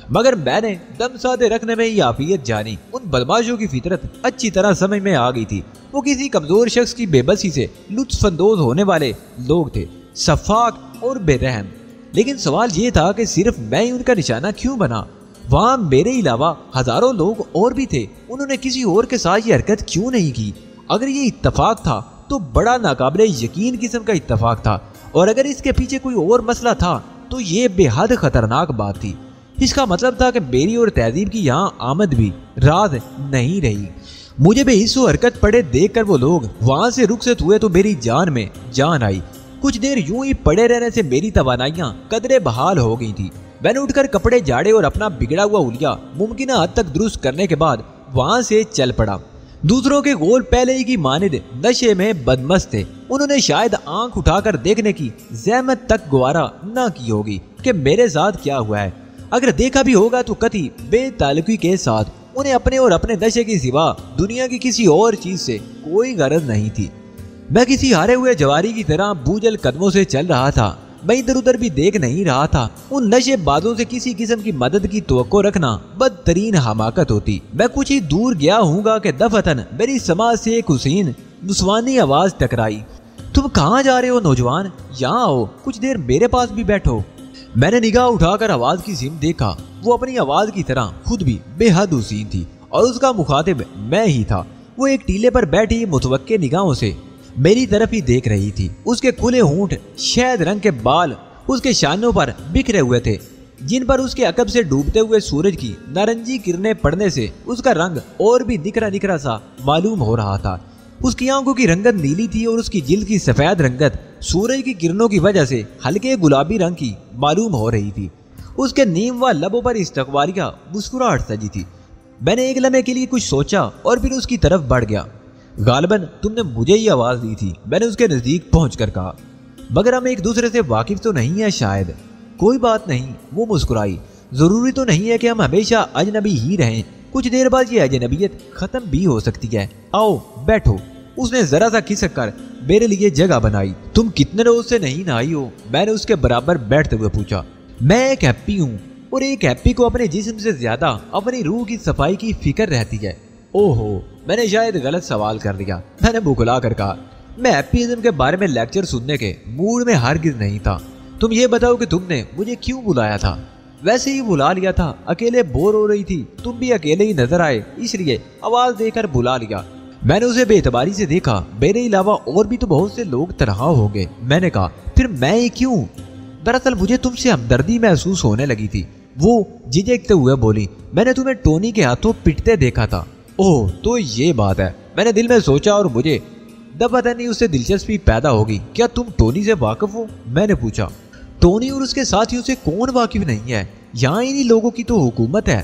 مگر میں نے دم سادے رکھنے میں ہی عافیت جانی۔ ان بدماشوں کی فطرت اچھی طرح سمجھ میں آ گئی تھی۔ وہ کسی کمزور شخص کی بے بسی سے لطف اندوز ہونے والے لوگ تھے، شفاق اور بے رحم۔ لیکن سوال یہ تھا کہ صرف میں ہی ان کا نشانہ کیوں بنا؟ وہاں میرے علاوہ ہزاروں لوگ اور بھی تھے، انہوں نے کسی اور کے ساتھ یہ حرکت کیوں نہیں کی؟ اگر یہ اتفاق تھا تو بڑا ناقابل یقین قسم کا اتفاق تھا، اور اگر اس کے پیچھے کوئی اور مسئلہ تھا تو یہ بے حد خطرناک بات تھی۔ اس کا مطلب تھا کہ میری اور تہذیب کی یہاں آمد بھی راز نہیں رہی۔ مجھے بے حس و حرکت پڑے دیکھ کر وہ لوگ وہاں سے رخصت ہوئے تو میری جان میں جان آئی۔ کچھ دیر یوں ہی پڑے رہنے سے میری توانائیاں قدرے بحال ہو گئی تھی۔ میں نے اٹھ کر کپڑے جھاڑے اور اپنا بگڑا ہوا اولیا ممکنہ حد تک درست کرنے کے بعد وہاں سے چل پڑا۔ دوسروں کے گول پہلے ہی کی مانند نشے میں بدمست تھے، انہوں نے شاید آنکھ اٹھا کر دیکھنے کی زحمت تک گوارا نہ کی ہوگی کہ میرے ساتھ کیا ہوا ہے۔ اگر دیکھا بھی ہوگا تو قطعی بے تعلقی کے ساتھ۔ انہیں اپنے اور اپنے نشے کی سوا دنیا کی کسی اور چیز سے کوئی غرض نہیں تھی۔ میں کسی ہارے ہوئے جواری کی طرح بوجھل قدموں سے چل رہا تھا۔ میں ادھر ادھر بھی دیکھ نہیں رہا تھا۔ ان نشے بازوں سے کسی قسم کی مدد کی توقع رکھنا بدترین حماقت ہوتی۔ میں کچھ ہی دور گیا ہوں گا کہ دفتن میری سماج سے ایک حسین نسوانی آواز ٹکرائی، تم کہاں جا رہے ہو نوجوان؟ یہاں آؤ، کچھ دیر میرے پاس بھی بیٹھو۔ میں نے نگاہ اٹھا کر آواز کی سمت دیکھا۔ وہ اپنی آواز کی طرح خود بھی بے حد حسین تھی اور اس کا مخاطب میں ہی تھا۔ وہ ایک ٹیلے پر بیٹھی متوقع نگاہوں سے میری طرف ہی دیکھ رہی تھی۔ اس کے کھلے ہونٹ، شہد رنگ کے بال اس کے شانوں پر بکھرے ہوئے تھے، جن پر اس کے عقب سے ڈوبتے ہوئے سورج کی نارنجی کرنیں پڑنے سے اس کا رنگ اور بھی نکھرا نکھرا سا معلوم ہو رہا تھا۔ اس کی آنکھوں کی رنگت نیلی تھی اور اس کی جلد کی سفید رنگت سورج کی کرنوں کی وجہ سے ہلکے گلابی رنگ کی معلوم ہو رہی تھی۔ اس کے نیم و لبوں پر استقبالیہ مسکراہٹ سجی تھی۔ میں نے ایک لمحے کے لیے کچھ سوچا اور پھر اس کی طرف بڑھ گیا۔ غالباً تم نے مجھے ہی آواز دی تھی، میں نے اس کے نزدیک پہنچ کر کہا، مگر ہم ایک دوسرے سے واقف تو نہیں ہیں شاید۔ کوئی بات نہیں، وہ مسکرائی، ضروری تو نہیں ہے کہ ہم ہمیشہ اجنبی ہی رہیں، کچھ دیر بعد یہ اجنبیت ختم بھی ہو سکتی ہے۔ آؤ بیٹھو۔ اس نے ذرا سا کھسک کر میرے لیے جگہ بنائی۔ تم کتنے روز سے نہیں نہائی ہو؟ میں نے اس کے برابر بیٹھتے ہوئے پوچھا۔ میں ایک ہیپی ہوں، اور ایک ہیپی کو اپنے جسم سے زیادہ اپنی روح کی صفائی کی فکر رہتی ہے۔ اوہو، میں نے شاید غلط سوال کر لیا، میں نے بکلا کر کہا۔ میں ہیپیزم کے بارے میں لیکچر سننے کے موڈ میں ہرگز نہیں تھا۔ تم یہ بتاؤ کہ تم نے مجھے کیوں بلایا تھا؟ ویسے ہی بلا لیا تھا، اکیلے بور ہو رہی تھی، تم بھی اکیلے ہی نظر آئے، اس لیے آواز دے کر بلا لیا۔ میں نے اسے بے اعتباری سے دیکھا، میرے علاوہ اور بھی تو بہت سے لوگ تنہا ہو گئے۔ میں نے کہا، پھر میں ہی کیوں؟ دراصل مجھے تم سے ہمدردی محسوس ہونے لگی تھی۔ وہ جھجکتے ہوئے بولی، میں نے تمہیں ٹونی کے ہاتھوں پٹتے دیکھا تھا۔ اوہ، تو یہ بات ہے، میں نے دل میں سوچا اور مجھے پتہ نہیں اس سے دلچسپی پیدا ہوگی۔ کیا تم ٹونی سے واقف ہو؟ میں نے پوچھا۔ ٹونی اور اس کے ساتھیوں سے کون واقف نہیں ہے؟ یہاں انہی لوگوں کی تو حکومت ہے۔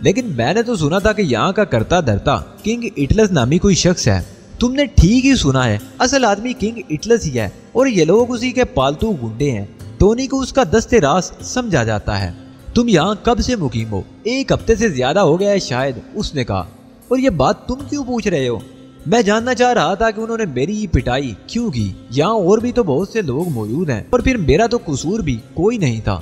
لیکن میں نے تو سنا تھا کہ یہاں کا کرتا دھرتا کنگ اٹلس نامی کوئی شخص ہے۔ تم نے ٹھیک ہی سنا ہے، اصل آدمی کنگ اٹلس ہی ہے اور یہ لوگ اسی کے پالتو گنڈے ہیں۔ ٹونی کو اس کا دست راست سمجھا جاتا ہے۔ تم یہاں کب سے مقیم ہو؟ ایک ہفتے سے زیادہ ہو گیا ہے شاید، اس نے کہا۔ اور یہ بات تم کیوں پوچھ رہے ہو؟ میں جاننا چاہ رہا تھا کہ انہوں نے میری ہی پٹائی کیوں کی؟ یہاں اور بھی تو بہت سے لوگ موجود ہیں، اور پھر میرا تو قصور بھی کوئی نہیں تھا۔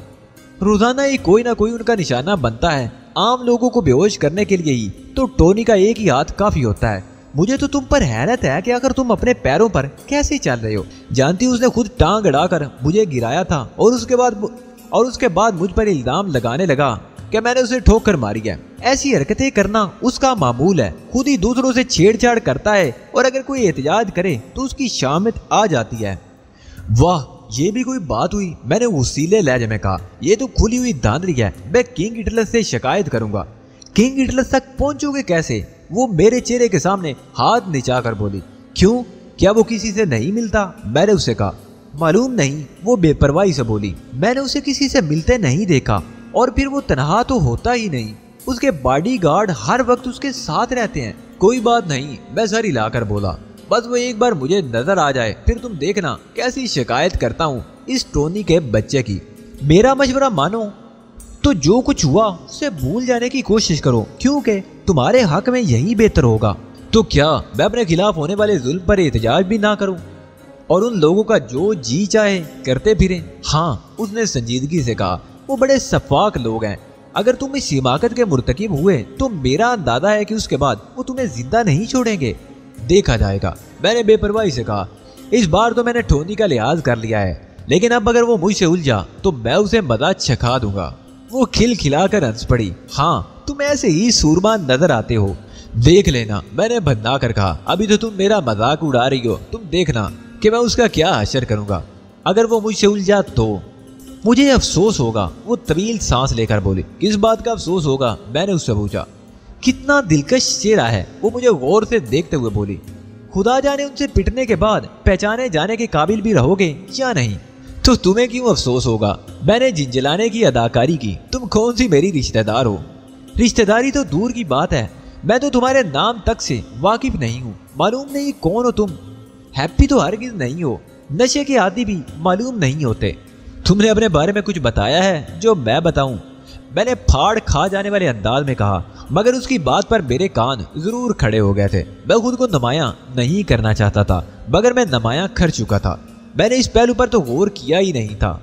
روزانہ ہی کوئی نہ کوئی ان کا نشانہ بنتا ہے۔ عام لوگوں کو بے ہوش کرنے کے لیے ہی تو ٹونی کا ایک ہی ہاتھ کافی ہوتا ہے۔ مجھے تو تم پر حیرت ہے کہ اگر تم اپنے پیروں پر کیسے چل رہے ہو؟ جانتی اس نے خود ٹانگ اڑا کر مجھے گرایا تھا اور اس کے بعد مجھ پر الزام لگانے لگا کہ میں نے اسے ٹھوک کر ماری ہے۔ ایسی حرکتیں کرنا اس کا معمول ہے، خود ہی دوسروں سے چھیڑ چھاڑ کرتا ہے، اور اگر کوئی احتجاج کرے تو اس کی شامت آ جاتی ہے۔ واہ، یہ بھی کوئی بات ہوئی، میں نے وسیلے لہجے میں کہا۔ یہ تو کھلی ہوئی دھاندلی ہے، میں کنگ اٹلس سے شکایت کروں گا۔ کنگ اٹلس تک پہنچو گے کیسے؟ وہ میرے چہرے کے سامنے ہاتھ نچا کر بولی۔ کیوں؟ کیا وہ کسی سے نہیں ملتا؟ میں نے اسے کہا۔ معلوم نہیں، وہ بے پرواہی سے بولی۔ میں نے اسے کسی سے ملتے نہیں دیکھا، اور پھر وہ تنہا تو ہوتا ہی نہیں، اس کے باڈی گارڈ ہر وقت اس کے ساتھ رہتے ہیں۔ کوئی بات نہیں، میں سر ہلا کر بولا، بس وہ ایک بار مجھے نظر آ جائے، پھر تم دیکھنا کیسی شکایت کرتا ہوں اس ٹونی کے بچے کی۔ میرا مشورہ مانو تو جو کچھ ہوا اسے بھول جانے کی کوشش کرو، کیونکہ تمہارے حق میں یہی بہتر ہوگا۔ تو کیا میں اپنے خلاف ہونے والے ظلم پر احتجاج بھی نہ کروں اور ان لوگوں کا جو جی چاہے کرتے پھریں؟ ہاں، اس نے سنجیدگی سے کہا، وہ بڑے شفاق لوگ ہیں۔ اگر تم اس حماقت کے مرتکب ہوئے تو میرا اندازہ ہے کہ اس کے بعد وہ تمہیں زندہ نہیں چھوڑیں گے۔ دیکھا جائے گا، میں نے بے پرواہی سے کہا۔ اس بار تو میں نے ٹونی کا لحاظ کر لیا ہے، لیکن اب اگر وہ مجھ سے الجھا تو میں اسے مزہ چکھا دوں گا۔ وہ کھل کھلا کر ہنس پڑی۔ ہاں، تم ایسے ہی سورما نظر آتے ہو، دیکھ لینا، میں نے بھننا کر کہا۔ ابھی تو تم میرا مذاق اڑا رہی ہو، تم دیکھنا کہ میں اس کا کیا حشر کروں گا اگر وہ مجھ سے الجھا تو۔ مجھے افسوس ہوگا، وہ طویل سانس لے کر بولی۔ کس بات کا افسوس ہوگا؟ میں نے اس سے پوچھا۔ کتنا دلکش چہرہ ہے، وہ مجھے غور سے دیکھتے ہوئے بولی۔ خدا جانے ان سے پٹنے کے بعد پہچانے جانے کے قابل بھی رہو گے یا نہیں؟ تو تمہیں کیوں افسوس ہوگا؟ میں نے جھنجھلانے کی اداکاری کی۔ تم کون سی میری رشتہ دار ہو؟ رشتہ داری تو دور کی بات ہے، میں تو تمہارے نام تک سے واقف نہیں ہوں۔ معلوم نہیں کون ہو تم؟ ہیپی تو ہرگز نہیں ہو، نشے کے عادی بھی معلوم نہیں ہوتے۔ تم نے اپنے بارے میں کچھ بتایا ہے جو میں بتاؤں؟ میں نے پھاڑ کھا جانے والے انداز میں کہا، مگر اس کی بات پر میرے کان ضرور کھڑے ہو گئے تھے۔ میں خود کو نمایاں نہیں کرنا چاہتا تھا، مگر میں نمایاں کر چکا تھا۔ میں نے اس پہلو پر تو غور کیا ہی نہیں تھا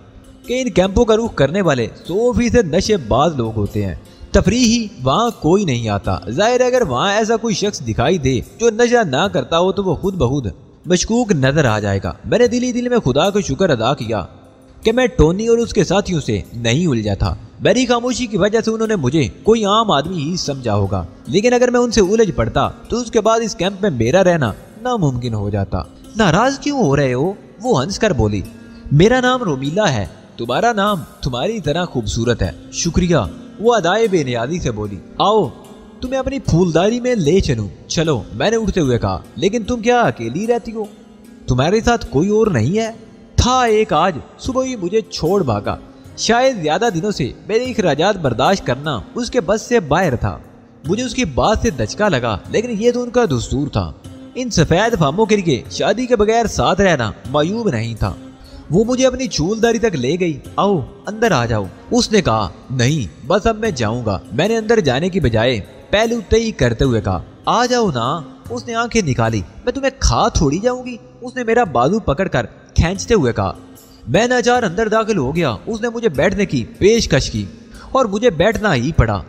کہ ان کیمپوں کا رخ کرنے والے 100% نشے باز لوگ ہوتے ہیں۔ تفریحی وہاں کوئی نہیں آتا۔ ظاہر ہے اگر وہاں ایسا کوئی شخص دکھائی دے جو نشہ نہ کرتا ہو تو وہ خود بخود مشکوک نظر آ جائے گا۔ میں نے دل میں خدا کا شکر ادا کیا کہ میں ٹونی اور اس کے ساتھیوں سے نہیں الجھا تھا۔ میری خاموشی کی وجہ سے انہوں نے مجھے کوئی عام آدمی ہی سمجھا ہوگا، لیکن اگر میں ان سے الجھ پڑتا تو اس کے بعد اس کیمپ میں میرا رہنا ناممکن ہو جاتا۔ ناراض کیوں ہو رہے ہو؟ وہ ہنس کر بولی، میرا نام رومیلا ہے، تمہارا نام تمہاری طرح خوبصورت ہے۔ شکریہ، وہ ادائے بے نیازی سے بولی۔ آؤ تمہیں اپنی پھولداری میں لے چلوں۔ چلو، میں نے اٹھتے ہوئے کہا، لیکن تم کیا اکیلی رہتی ہو؟ تمہارے ساتھ کوئی اور نہیں ہے؟ تھا ایک، آج صبح ہی مجھے چھوڑ بھاگا۔ شاید زیادہ دنوں سے میرے اخراجات برداشت کرنا اس کے بس سے باہر تھا۔ مجھے اس کی بات سے دھچکا لگا، لیکن یہ تو ان کا دستور تھا۔ ان سفید فاموں کے لیے شادی کے بغیر ساتھ رہنا معیوب نہیں تھا۔ وہ مجھے اپنی چولداری تک لے گئی۔ آؤ اندر آ جاؤ، اس نے کہا۔ نہیں، بس اب میں جاؤں گا۔ میں نے اندر جانے کی بجائے پہلو طئی کرتے ہوئے کہا، آ جاؤ نا۔ اس نے آنکھیں نکالی۔ میں تمہیں کھا تھوڑی جاؤں گی، اس نے میرا بازو پکڑ کر کھینچتے ہوئے کہا۔ میں ناچار اندر داخل ہو گیا۔ اس نے مجھے بیٹھنے کی پیشکش کی اور مجھے بیٹھنا ہی پڑا۔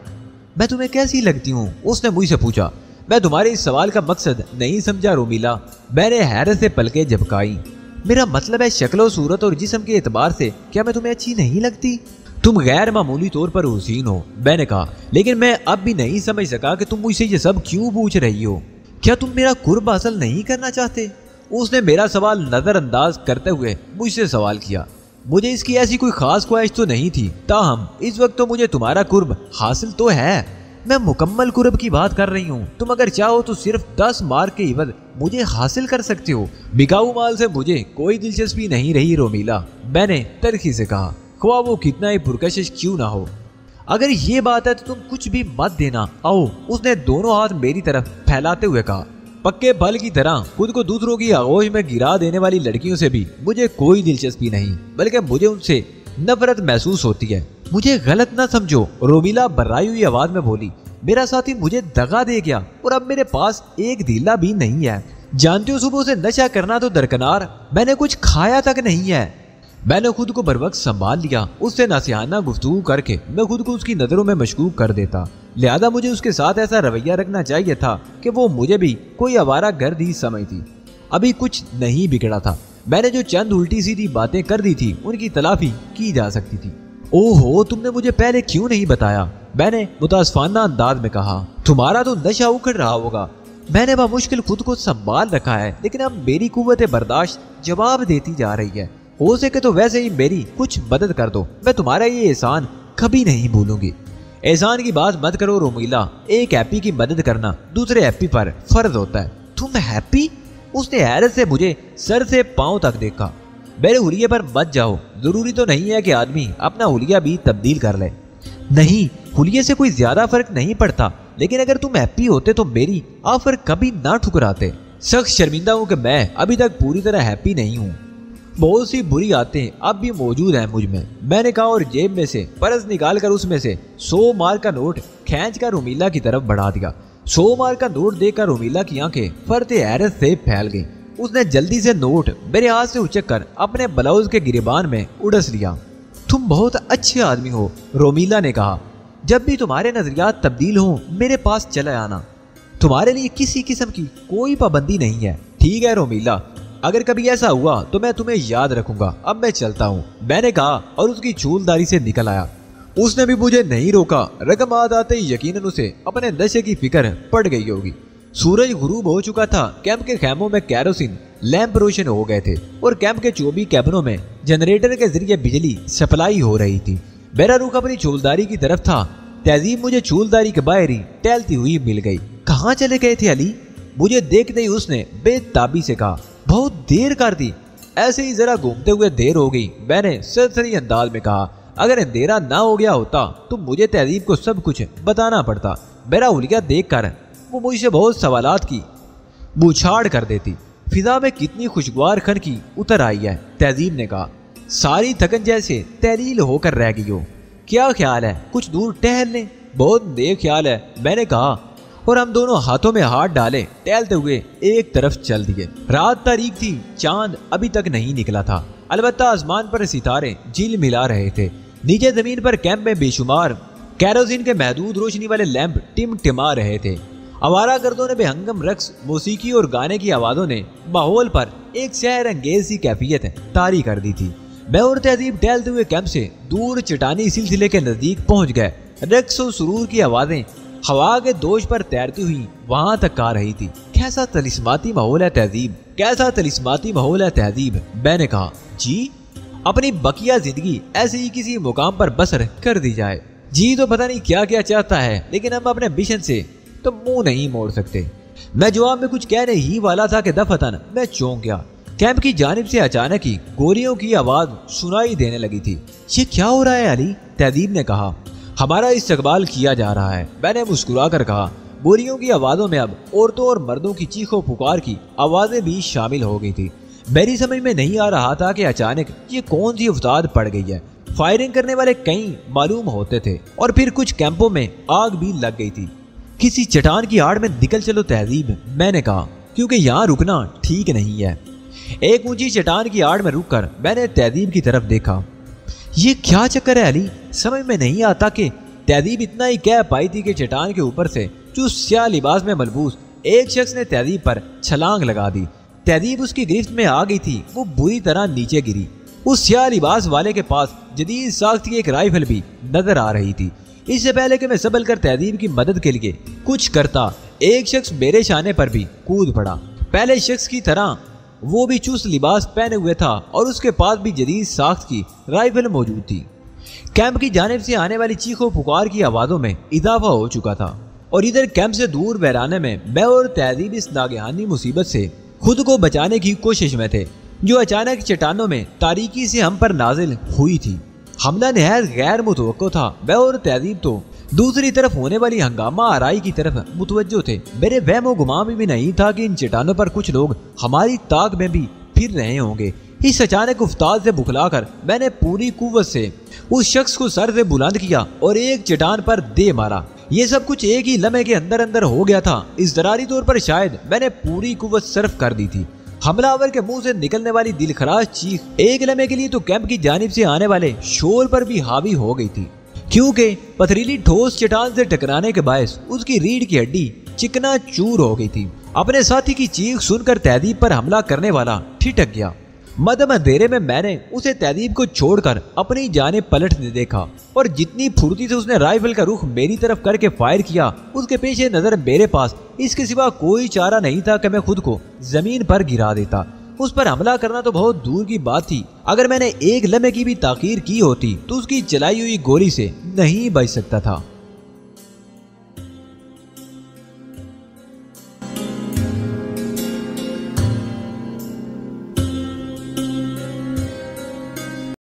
میں تمہیں کیسی لگتی ہوں؟ اس نے مجھ سے پوچھا۔ میں تمہارے اس سوال کا مقصد نہیں سمجھا رومیلا۔ میں نے حیرت سے پلکیں جھپکائی۔ میرا مطلب ہے شکل و صورت اور جسم کے اعتبار سے کیا میں تمہیں اچھی نہیں لگتی؟ تم غیر معمولی طور پر حسین ہو، میں نے کہا، لیکن میں اب بھی نہیں سمجھ سکا کہ تم مجھ سے یہ سب کیوں پوچھ رہی ہو۔ کیا تم میرا قرب حاصل نہیں کرنا چاہتے؟ اس نے میرا سوال نظر انداز کرتے ہوئے مجھ سے سوال کیا۔ مجھے اس کی ایسی کوئی خاص خواہش تو نہیں تھی، تاہم اس وقت تو مجھے تمہارا قرب حاصل تو ہے۔ میں مکمل قرب کی بات کر رہی ہوں۔ تم اگر چاہو تو صرف 10 مارک کے عوض مجھے حاصل کر سکتے ہو۔ بکاؤ مال سے مجھے کوئی دلچسپی نہیں رہی رومیلا، میں نے تلخی سے کہا، خواہ وہ کتنا ہی پرکشش کیوں نہ ہو۔ اگر یہ بات ہے تو تم کچھ بھی مت دینا۔ آؤ، اس نے دونوں ہاتھ میری طرف پھیلاتے ہوئے کہا۔ پکے پھل کی طرح خود کو دوسروں کی آغوش میں گرا دینے والی لڑکیوں سے بھی مجھے کوئی دلچسپی نہیں، بلکہ مجھے ان سے نفرت محسوس ہوتی ہے۔ مجھے غلط نہ سمجھو، رومیلا برائی ہوئی آواز میں بولی، میرا ساتھی مجھے دغا دے گیا اور اب میرے پاس ایک دھیلا بھی نہیں ہے۔ جانتے ہو صبح سے نشہ کرنا تو درکنار، میں نے کچھ کھایا تک نہیں ہے۔ میں نے خود کو بر وقت سنبھال لیا۔ اس سے نصیحانہ گفتگو کر کے میں خود کو اس کی نظروں میں مشکوک کر دیتا، لہذا مجھے اس کے ساتھ ایسا رویہ رکھنا چاہیے تھا کہ وہ مجھے بھی کوئی آوارہ گرد ہی سمجھتی۔ ابھی کچھ نہیں بگڑا تھا، میں نے جو چند الٹی سیدھی باتیں کر دی تھی ان کی تلافی کی جا سکتی تھی۔ اوہو، تم نے مجھے پہلے کیوں نہیں بتایا؟ میں نے متاسفانہ انداز میں کہا۔ تمہارا تو نشہ اکھڑ رہا ہوگا۔ میں نے بمشکل خود کو سنبھال رکھا ہے، لیکن اب میری قوت برداشت جواب دیتی جا رہی ہے۔ ہو سکے تو ویسے ہی میری کچھ مدد کر دو، میں تمہارا یہ احسان کبھی نہیں بھولوں گی۔ احسان کی بات مت کرو رومیلا، ایک ہیپی کی مدد کرنا دوسرے ہیپی پر فرض ہوتا ہے۔ تم ہیپی؟ اس نے حیرت سے مجھے سر سے پاؤں تک دیکھا۔ میرے حلیے پر مت جاؤ، ضروری تو نہیں ہے کہ آدمی اپنا حلیہ بھی تبدیل کر لے۔ نہیں، حلیے سے کوئی زیادہ فرق نہیں پڑتا، لیکن اگر تم ہیپی ہوتے تو میری آفر کبھی نہ ٹھکراتے۔ سخت شرمندہ ہوں کہ میں ابھی تک پوری طرح ہیپی نہیں ہوں۔ بہت سی بری عادتیں اب بھی موجود ہیں مجھ میں نے کہا اور جیب میں سے پرس نکال کر اس میں سے 100 مارک کا نوٹ کھینچ کر رومیلا کی طرف بڑھا دیا۔ 100 مارک کا نوٹ دیکھ کر رومیلا کی آنکھیں فرط حیرت سے پھیل گئیں۔ اس نے جلدی سے نوٹ میرے ہاتھ سے اچک کر اپنے بلاؤز کے گریبان میں اڑس لیا۔ تم بہت اچھے آدمی ہو، رومیلا نے کہا۔ جب بھی تمہارے نظریات تبدیل ہوں میرے پاس چلے آنا، تمہارے لیے کسی قسم کی کوئی پابندی نہیں ہے۔ ٹھیک ہے رومیلا، اگر کبھی ایسا ہوا تو میں تمہیں یاد رکھوں گا۔ اب میں چلتا ہوں، میں نے کہا اور اس کی چولداری سے نکل آیا۔ اس نے بھی مجھے نہیں روکا۔ رقم آتے ہی یقیناً اسے اپنے نشے کی فکر پڑ گئی ہوگی۔ سورج غروب ہو چکا تھا۔ کیمپ کے خیموں میں کیروسین لیمپ روشن ہو گئے تھے اور کیمپ کے 24 کیبنوں میں جنریٹر کے ذریعے بجلی سپلائی ہو رہی تھی۔ میرا رخ اپنی چولداری کی طرف تھا۔ تہذیب مجھے چولداری کے باہر ہی ٹہلتی ہوئی مل گئی۔ کہاں چلے گئے تھے علی؟ مجھے دیکھتے ہی اس نے بے تابی سے کہا۔ بہت دیر کر دی، ایسے ہی ذرا گھومتے ہوئے دیر ہو گئی، میں نے سرسری انداز میں کہا۔ اگر اندھیرا نہ ہو گیا ہوتا تو مجھے تہذیب کو سب کچھ بتانا پڑتا۔ میرا حلیہ دیکھ کر وہ مجھ سے بہت سوالات کی بوچھاڑ کر دیتی۔ فضا میں کتنی خوشگوار کھن کی اتر آئی ہے، تہذیب نے کہا۔ ساری تھکن جیسے تحلیل ہو کر رہ گئی ہو۔ کیا خیال ہے کچھ دور ٹہل لیں؟ بہت نیک خیال ہے، میں نے کہا اور ہم دونوں ہاتھوں میں ہاتھ ڈالے ٹہلتے ہوئے ایک طرف چل دیے۔ رات تاریک تھی، چاند ابھی تک نہیں نکلا تھا، البتہ آسمان پر ستارے جھل ملا رہے تھے۔ نیچے زمین پر کیمپ میں بے شمار کیروسین کے محدود روشنی والے لیمپ ٹم ٹما رہے تھے۔ آوارہ گردوں نے بے ہنگم رقص، موسیقی اور گانے کی آوازوں نے ماحول پر ایک سحر انگیز سی کیفیت طاری کر دی تھی۔ میں اور تہذیب ٹہلتے ہوئے کیمپ سے دور چٹانی سلسلے کے نزدیک پہنچ گئے۔ رقص و سرور کی آوازیں ہوا کے دوش پر تیرتی ہوئی وہاں تک آ رہی تھی۔ کیسا طلسماتی ماحول ہے تہذیب، کیسا طلسماتی ماحول ہے تہذیب، میں نے کہا جی اپنی بقیہ زندگی ایسے ہی کسی مقام پر بسر کر دی جائے۔ جی تو پتہ نہیں کیا کیا چاہتا ہے، لیکن ہم اپنے مشن سے تو منہ نہیں موڑ سکتے۔ میں جواب میں کچھ کہنے ہی والا تھا کہ دفتن میں چونک گیا۔ کیمپ کی جانب سے اچانک ہی گولیوں کی آواز سنائی دینے لگی تھی۔ یہ کیا ہو رہا ہے علی؟ تہذیب نے کہا۔ ہمارا استقبال کیا جا رہا ہے، میں نے مسکرا کر کہا۔ گولیوں کی آوازوں میں اب عورتوں اور مردوں کی چیخو پکار کی آوازیں بھی شامل ہو گئی تھی۔ میری سمجھ میں نہیں آ رہا تھا کہ اچانک یہ کون سی افتاد پڑ گئی ہے۔ فائرنگ کرنے والے کئی معلوم ہوتے تھے اور پھر کچھ کیمپوں میں آگ بھی لگ گئی تھی۔ کسی چٹان کی آڑ میں نکل چلو تہذیب، میں نے کہا، کیونکہ یہاں رکنا ٹھیک نہیں ہے۔ ایک اونچی چٹان کی آڑ میں رک کر میں نے تہذیب کی طرف دیکھا۔ یہ کیا چکر ہے علی؟ سمجھ میں نہیں آتا کہ تہذیب اتنا ہی کہہ پائی تھی کہ چٹان کے اوپر سے جو سیاہ لباس میں ملبوس ایک شخص نے تہذیب پر چھلانگ لگا دی۔ تہذیب اس کی گرفت میں آ گئی تھی، وہ بری طرح نیچے گری۔ اس سیاہ لباس والے کے پاس جدید ساخت کی ایک رائفل بھی نظر آ رہی تھی۔ اس سے پہلے کہ میں سنبھل کر تہذیب کی مدد کے لیے کچھ کرتا، ایک شخص میرے شانے پر بھی کود پڑا۔ پہلے شخص کی طرح وہ بھی چست لباس پہنے ہوئے تھا اور اس کے پاس بھی جدید ساخت کی رائفل موجود تھی۔ کیمپ کی جانب سے آنے والی چیخو پکار کی آوازوں میں اضافہ ہو چکا تھا اور ادھر کیمپ سے دور ویرانے میں میں اور تہذیب اس ناگہانی مصیبت سے خود کو بچانے کی کوشش میں تھے جو اچانک چٹانوں میں تاریکی سے ہم پر نازل ہوئی تھی۔ حملہ نہایت غیر متوقع تھا۔ میں اور تہذیب تو دوسری طرف ہونے والی ہنگامہ آرائی کی طرف متوجہ تھے۔ میرے وہم و گمان میں بھی نہیں تھا کہ ان چٹانوں پر کچھ لوگ ہماری طاق میں بھی پھر رہے ہوں گے۔ اس اچانک افتاد سے بکھلا کر میں نے پوری قوت سے اس شخص کو سر سے بلند کیا اور ایک چٹان پر دے مارا۔ یہ سب کچھ ایک ہی لمحے کے اندر اندر ہو گیا تھا۔ اضطراری طور پر شاید میں نے پوری قوت صرف کر دی تھی۔ حملہ آور کے منہ سے نکلنے والی دل خراش چیخ ایک لمحے کے لیے تو کیمپ کی جانب سے آنے والے شور پر بھی حاوی ہو گئی تھی، کیونکہ پتھریلی ٹھوس چٹان سے ٹکرانے کے باعث اس کی ریڑھ کی ہڈی چکنا چور ہو گئی تھی۔ اپنے ساتھی کی چیخ سن کر تہذیب پر حملہ کرنے والا ٹھٹک گیا۔ مدھم اندھیرے میں میں نے اسے تہذیب کو چھوڑ کر اپنی جانب پلٹنے دیکھا اور جتنی پھرتی سے اس نے رائفل کا رخ میری طرف کر کے فائر کیا، اس کے پیش نظر میرے پاس اس کے سوا کوئی چارہ نہیں تھا کہ میں خود کو زمین پر گرا دیتا۔ اس پر حملہ کرنا تو بہت دور کی بات تھی، اگر میں نے ایک لمحے کی بھی تاخیر کی ہوتی تو اس کی چلائی ہوئی گولی سے نہیں بچ سکتا تھا۔